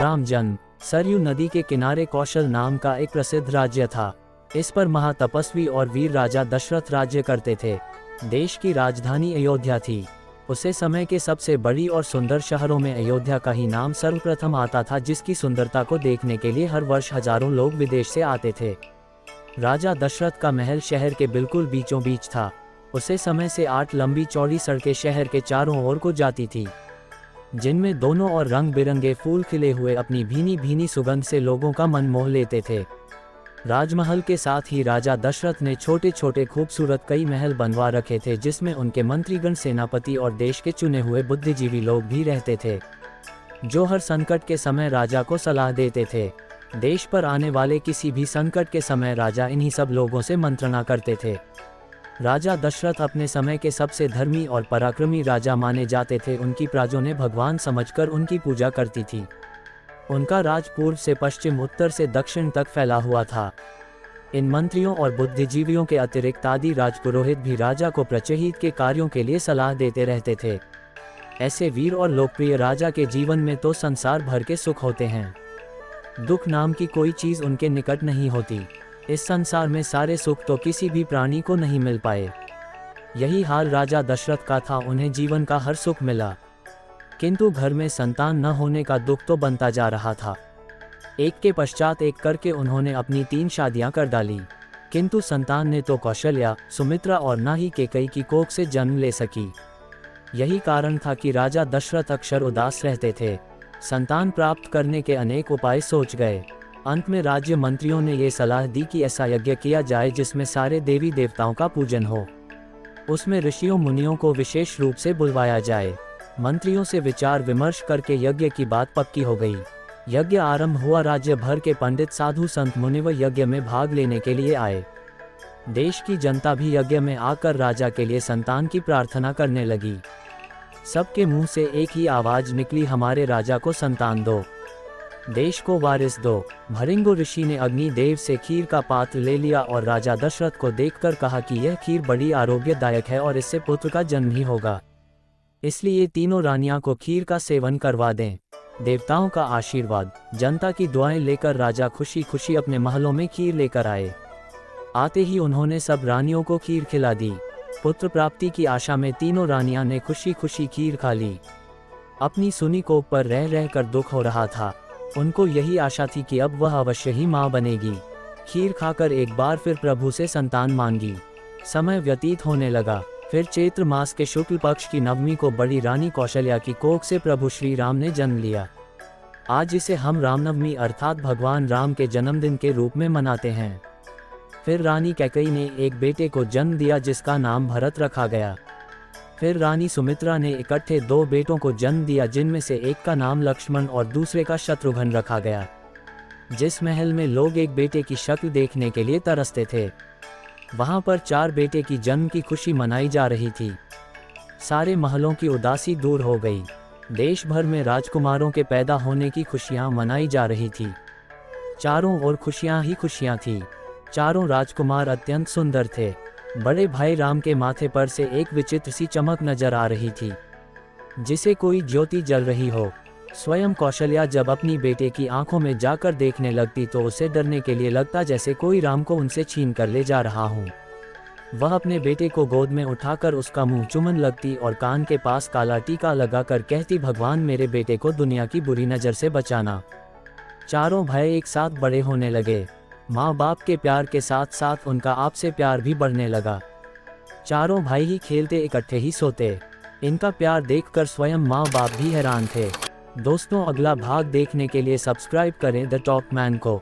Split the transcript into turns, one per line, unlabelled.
राम जन्म। सरयू नदी के किनारे कौशल नाम का एक प्रसिद्ध राज्य था। इस पर महातपस्वी और वीर राजा दशरथ राज्य करते थे। देश की राजधानी अयोध्या थी। उसे समय के सबसे बड़ी और सुंदर शहरों में अयोध्या का ही नाम सर्वप्रथम आता था, जिसकी सुंदरता को देखने के लिए हर वर्ष हजारों लोग विदेश से आते थे। राजा दशरथ का महल शहर के बिल्कुल बीचों बीच था। उसे समय से 8 लंबी चौड़ी सड़कें शहर के चारों ओर को जाती थी, जिनमें दोनों ओर रंग बिरंगे फूल खिले हुए अपनी भीनी भीनी सुगंध से लोगों का मन मोह लेते थे। राजमहल के साथ ही राजा दशरथ ने छोटे छोटे खूबसूरत कई महल बनवा रखे थे, जिसमें उनके मंत्रीगण, सेनापति और देश के चुने हुए बुद्धिजीवी लोग भी रहते थे, जो हर संकट के समय राजा को सलाह देते थे। देश पर आने वाले किसी भी संकट के समय राजा इन्हीं सब लोगों से मंत्रणा करते थे। राजा दशरथ अपने समय के सबसे धर्मी और पराक्रमी राजा माने जाते थे। उनकी प्रजाओं ने भगवान समझकर उनकी पूजा करती थी। उनका राज पूर्व से पश्चिम, उत्तर से दक्षिण तक फैला हुआ था। इन मंत्रियों और बुद्धिजीवियों के अतिरिक्त आदि राजपुरोहित भी राजा को प्रचहित के कार्यों के लिए सलाह देते रहते थे। ऐसे वीर और लोकप्रिय राजा के जीवन में तो संसार भर के सुख होते हैं, दुख नाम की कोई चीज़ उनके निकट नहीं होती। इस संसार में सारे सुख तो किसी भी प्राणी को नहीं मिल पाए। यही हाल राजा दशरथ का था। उन्हें जीवन का हर सुख मिला, किंतु घर में संतान न होने का दुख तो बनता जा रहा था। एक के पश्चात एक करके उन्होंने अपनी 3 शादियां कर डाली, किंतु संतान ने तो कौशल्या, सुमित्रा और ना ही कैकेयी की कोख से जन्म ले सकी। यही कारण था कि राजा दशरथ अक्सर उदास रहते थे। संतान प्राप्त करने के अनेक उपाय सोच गए। अंत में राज्य मंत्रियों ने ये सलाह दी कि ऐसा यज्ञ किया जाए जिसमें सारे देवी देवताओं का पूजन हो। उसमें ऋषियों मुनियों को विशेष रूप से बुलवाया जाए। मंत्रियों से विचार विमर्श करके यज्ञ की बात पक्की हो गई। यज्ञ आरंभ हुआ। राज्य भर के पंडित, साधु, संत, मुनिवर यज्ञ में भाग लेने के लिए आए। देश की जनता भी यज्ञ में आकर राजा के लिए संतान की प्रार्थना करने लगी। सबके मुंह से एक ही आवाज निकली, हमारे राजा को संतान दो, देश को वारिस दो। भृंगु ऋषि ने अग्नि देव से खीर का पात्र ले लिया और राजा दशरथ को देखकर कहा कि यह खीर बड़ी आरोग्यदायक है और इससे पुत्र का जन्म ही होगा, इसलिए तीनों रानियां को खीर का सेवन करवा दें। देवताओं का आशीर्वाद, जनता की दुआएं लेकर राजा खुशी खुशी अपने महलों में खीर लेकर आए। आते ही उन्होंने सब रानियों को खीर खिला दी। पुत्र प्राप्ति की आशा में तीनों रानियां ने खुशी खुशी खीर खा ली। अपनी सुनी कोख पर रह रहकर दुख हो रहा था। उनको यही आशा थी कि अब वह अवश्य ही मां बनेगी। खीर खाकर एक बार फिर प्रभु से संतान मांगी। समय व्यतीत होने लगा। फिर चैत्र मास के शुक्ल पक्ष की नवमी को बड़ी रानी कौशल्या की कोख से प्रभु श्री राम ने जन्म लिया। आज इसे हम रामनवमी अर्थात भगवान राम के जन्मदिन के रूप में मनाते हैं। फिर रानी कैकेयी ने एक बेटे को जन्म दिया जिसका नाम भरत रखा गया। फिर रानी सुमित्रा ने इकट्ठे 2 बेटों को जन्म दिया, जिनमें से एक का नाम लक्ष्मण और दूसरे का शत्रुघ्न रखा गया। जिस महल में लोग एक बेटे की शक्ल देखने के लिए तरसते थे, वहां पर 4 बेटे की जन्म की खुशी मनाई जा रही थी। सारे महलों की उदासी दूर हो गई। देश भर में राजकुमारों के पैदा होने की खुशियां मनाई जा रही थी। चारों ओर खुशियां ही खुशियां थी। चारों राजकुमार अत्यंत सुंदर थे। बड़े भाई राम के माथे पर से एक विचित्र सी चमक नजर आ रही थी, जिसे कोई ज्योति जल रही हो। स्वयं कौशल्या जब अपनी बेटे की आंखों में जाकर देखने लगती तो उसे डरने के लिए लगता जैसे कोई राम को उनसे छीन कर ले जा रहा हो। वह अपने बेटे को गोद में उठाकर उसका मुंह चूमन लगती और कान के पास काला टीका लगाकर कहती, भगवान मेरे बेटे को दुनिया की बुरी नज़र से बचाना। चारों भाई एक साथ बड़े होने लगे। माँ बाप के प्यार के साथ साथ उनका आपसे प्यार भी बढ़ने लगा। चारों भाई ही खेलते, इकट्ठे ही सोते। इनका प्यार देखकर स्वयं माँ बाप भी हैरान थे। दोस्तों, अगला भाग देखने के लिए सब्सक्राइब करें द टॉक मैन को।